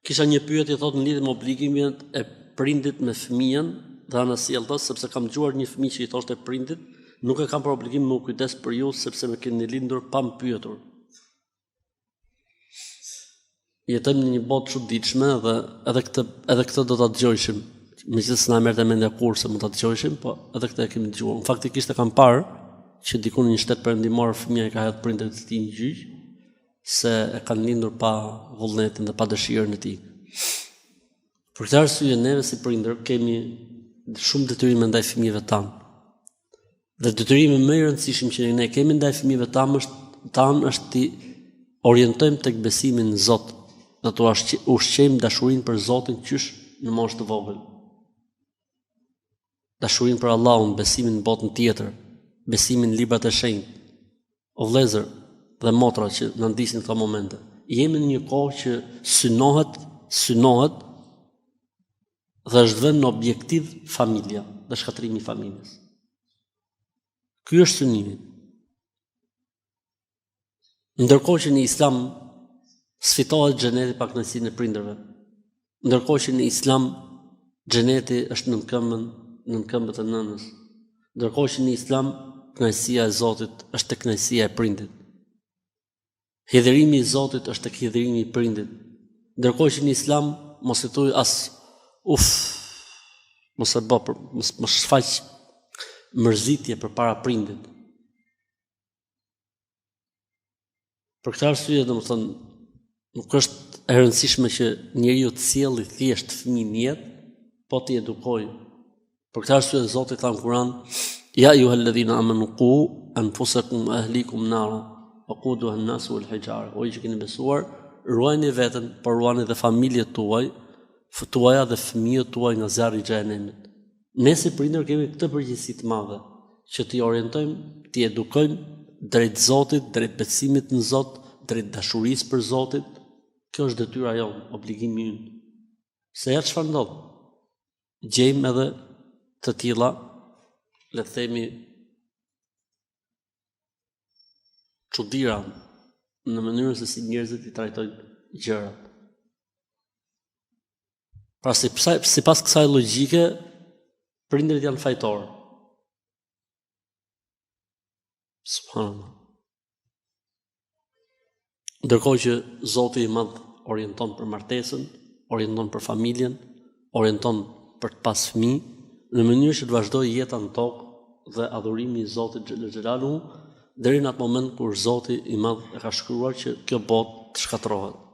Kisha një pyetje thotë në lidhje me obligimin e prindit me fëmijën dhe anasjellës, sepse kam dëgjuar një fëmijë që i thoshte prindit, nuk e kam për obligim me u kujdes për ju sepse më keni lindur pa më pyetur. Jetojmë në një botë çuditshme dhe edhe këtë do ta dëgjojshim. Megjithëse na merrte mendja kurse mund ta dëgjojshim, po edhe këtë e kemi dëgjuar. Faktikisht e kam parë që diku në një shtet perëndimor fëmia i ka hedhur prindërit e tij në gjyq se e kanë lindur pa vullnetin dhe pa dëshirën e tij. Për këtë arsye neve si prindër kemi shumë detyrime ndaj fëmijëve tanë. Dhe detyrimi më i rëndësishëm që ne kemi ndaj fëmijëve tanë është të orientojmë tek besimi në Zot, dhe të ushqejmë dashurinë për Zotin qysh në moshë të vogël. Dashurinë për Allahun, besimin në botën tjetër, besimin në librat e shenjtë. O vëllezër dhe motra që na ndiqni këto momente, jemi në një kohë që synohet dhe është vënë në objektiv familja dhe shkatrimi i familjes. Ky është synimi. Ndërkohë që në Islam sfitohet xheneti pa kënaqësinë e prindërve. Ndërkohë që në Islam xheneti është nën këmbët e nënës. Ndërkohë që në Islam kënaqësia e Zotit është tek kënaqësia e prindit. Hidhërimi i Zotit është tek hidhërimi i prindit. Ndërkohë që në Islam mos e thuj as mos shfaq mërzitje përpara prindit. Për këtë arsye, domethënë, nuk është e rëndësishme që njeriu të sjellë thjesht fëmijë në jetë, po t'i edukojë. Për këtë arsye Zoti tha në Kur'an: "Ya ayyuhalladhina amanu qu anfusakum wa ahlikum nara waquduha an-nasu wal hijara." O që keni besuar, ruajini veten, por ruajini dhe familjet tuaja dhe fëmijët tuaj nga zjarri i xhenemit. Ne si prindër kemi këtë përgjegjësi të madhe, që t'i orientojmë, t'i edukojmë drejt Zotit, drejt besimit në Zot, drejt dashurisë për Zotit. Kjo është detyra jonë, obligimi ynë. Se ja çfarë ndodh? Gjejmë edhe të tilla, le të themi, çuditëra në mënyrën se si njerëzit i trajtojnë gjërat. Pra sipas kësaj logjike, prindërit janë fajtorë. Subhanallah. Ndërkohë që Zoti i Madh orienton për martesën, orienton për familjen, orienton për të pas fëmijë, në mënyrë që të vazhdojë jeta në tokë dhe adhurimi i Zotit xhelaluhu deri në atë moment kur Zoti i Madh e ka shkruar që kjo botë të shkatërrohet.